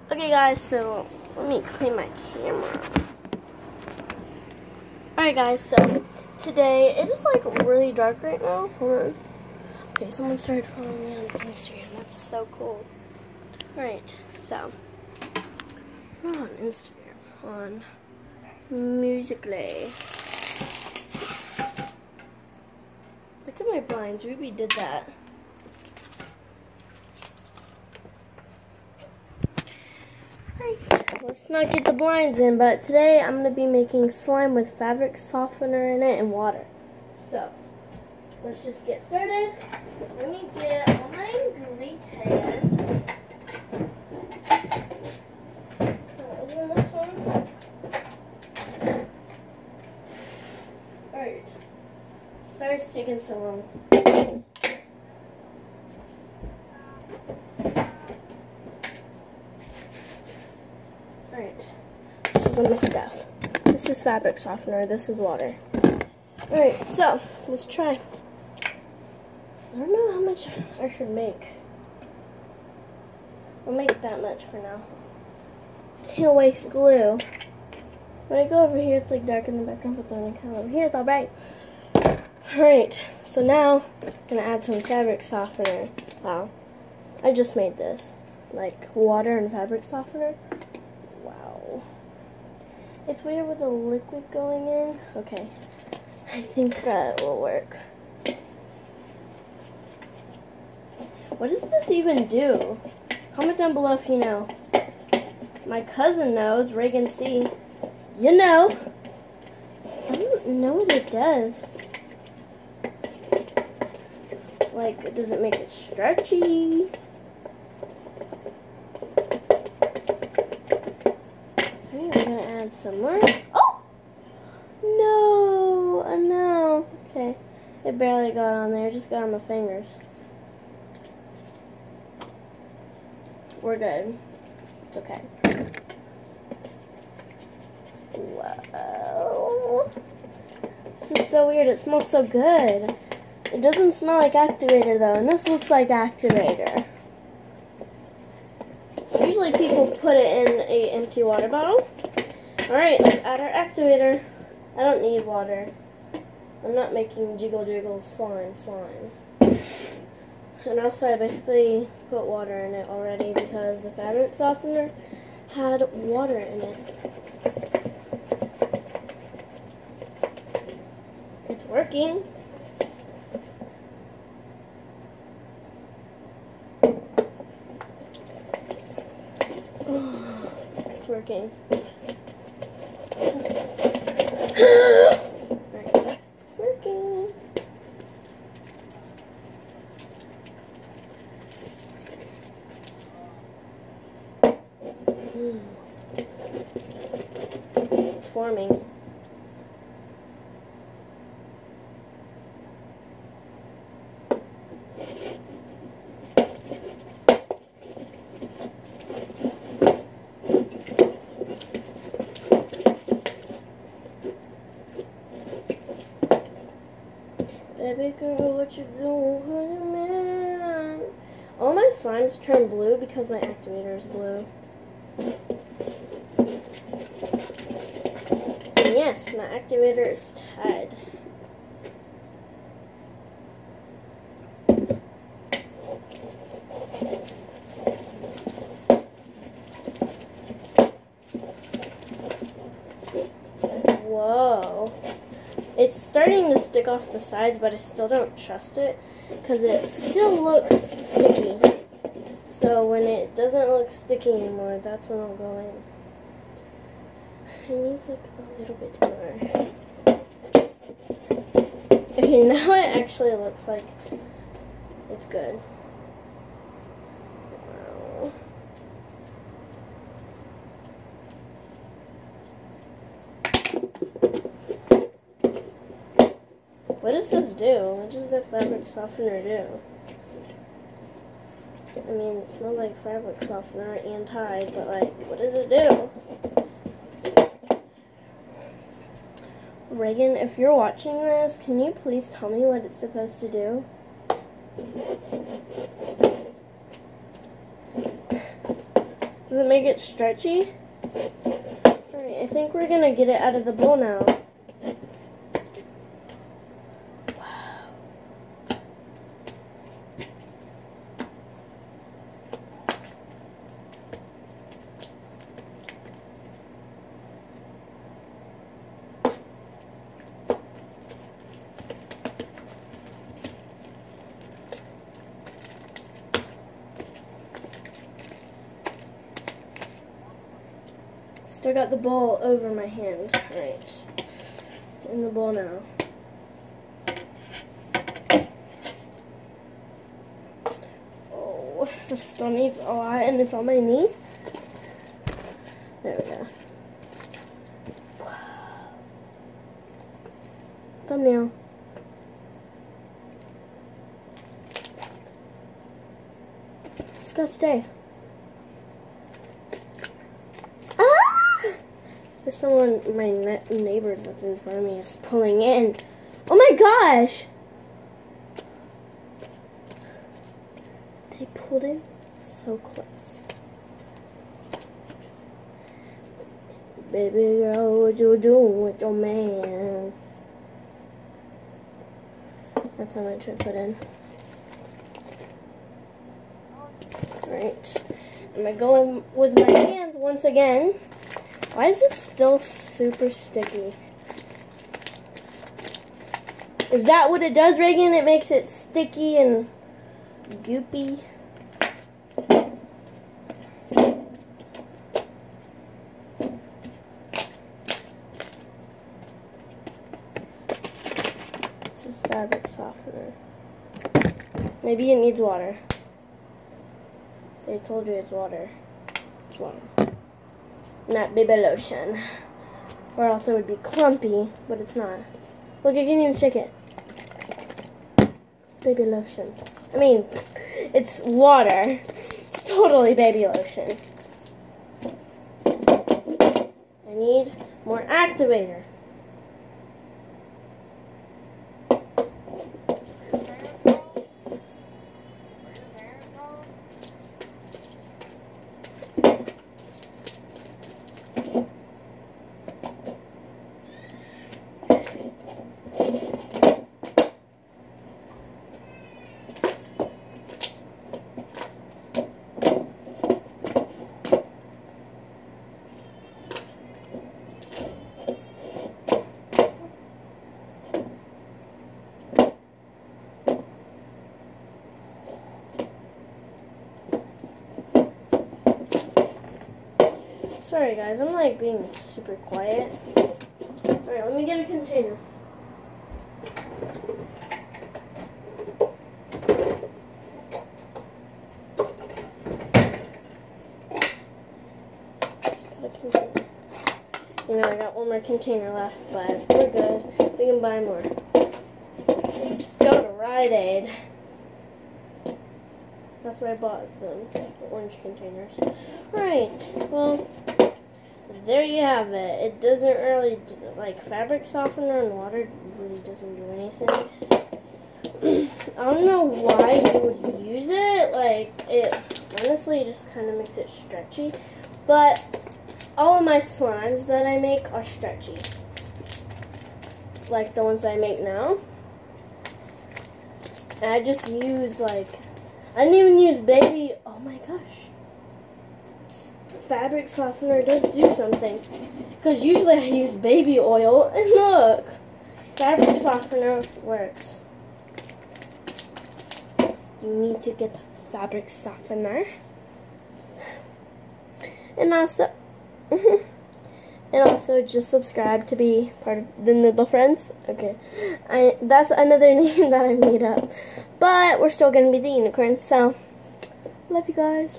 Okay guys, so let me clean my camera. Alright guys, so today, it is like really dark right now. Hold on. Okay, someone started following me on Instagram. That's so cool. Alright, so we're on Instagram, on Musical.ly. Look at my blinds. Ruby did that. Alright, let's not get the blinds in, but today I'm going to be making slime with fabric softener in it and water. So, let's just get started. Let me get all my ingredients. Open this one. Alright. Sorry it's taking so long. Alright, this is all my stuff. This is fabric softener, this is water. Alright, so, let's try. I don't know how much I should make. I'll make that much for now. Can't waste glue. When I go over here, it's like dark in the background, but then when I come over here, it's alright. Alright, so now I'm going to add some fabric softener. Wow, I just made this. Like water and fabric softener. Wow. It's weird with the liquid going in. Okay, I think that will work. What does this even do? Comment down below if you know. My cousin knows, Reagan C. You know. I don't know what it does. Like, does it make it stretchy? I'm gonna add some more. Oh! No! No. Okay. It barely got on there. It just got on my fingers. We're good. It's okay. Wow. This is so weird. It smells so good. It doesn't smell like activator though, and this looks like activator. Usually people put it in an empty water bottle. Alright, let's add our activator. I don't need water. I'm not making jiggle jiggle slime. And also I basically put water in it already because the fabric softener had water in it. It's working. It's working. Right, it's working. It's forming. Baby girl, what you doing, man? All my slimes turn blue because my activator is blue. And yes, my activator is tied. Whoa. It's starting to stick off the sides, but I still don't trust it because it still looks sticky. So when it doesn't look sticky anymore, that's when I'll go in. It needs like a little bit more. Okay, now it actually looks like it's good. Wow. What does this do? What does the fabric softener do? I mean, it smells like fabric softener and ties, but like, what does it do? Reagan, if you're watching this, can you please tell me what it's supposed to do? Does it make it stretchy? Alright, I think we're gonna get it out of the bowl now. Still got the bowl over my hand. Alright. It's in the bowl now. Oh, this still needs a lot and it's on my knee. There we go. Thumbnail. Just gotta stay. There's someone, my neighbor that's in front of me is pulling in. Oh my gosh! They pulled in so close. Baby girl, what you doing with your man? That's how much I put in. Alright. Am I going with my hands once again? Why is it still super sticky? Is that what it does, Reagan? It makes it sticky and goopy. This is fabric softener. Maybe it needs water. So I told you it's water. It's water. Not baby lotion. Or else it would be clumpy, but it's not. Look, I can't even shake it. It's baby lotion. I mean, it's water. It's totally baby lotion. I need more activator. Sorry guys, I'm like being super quiet. Alright, let me get a container. You know, I got one more container left, but we're good. We can buy more. Just go to Rite Aid. That's where I bought them, the orange containers. Alright, well, there you have it. It doesn't really, like, fabric softener and water really doesn't do anything. I don't know why you would use it. Like, it honestly just kind of makes it stretchy. But all of my slimes that I make are stretchy. Like the ones that I make now. And I just use, like, I didn't even use baby, oh my gosh. Fabric softener does do something. Because usually I use baby oil, and look, fabric softener works. You need to get fabric softener. And also, just subscribe to be part of the Noodle Friends. Okay, that's another name that I made up. But we're still gonna be the unicorns, so love you guys.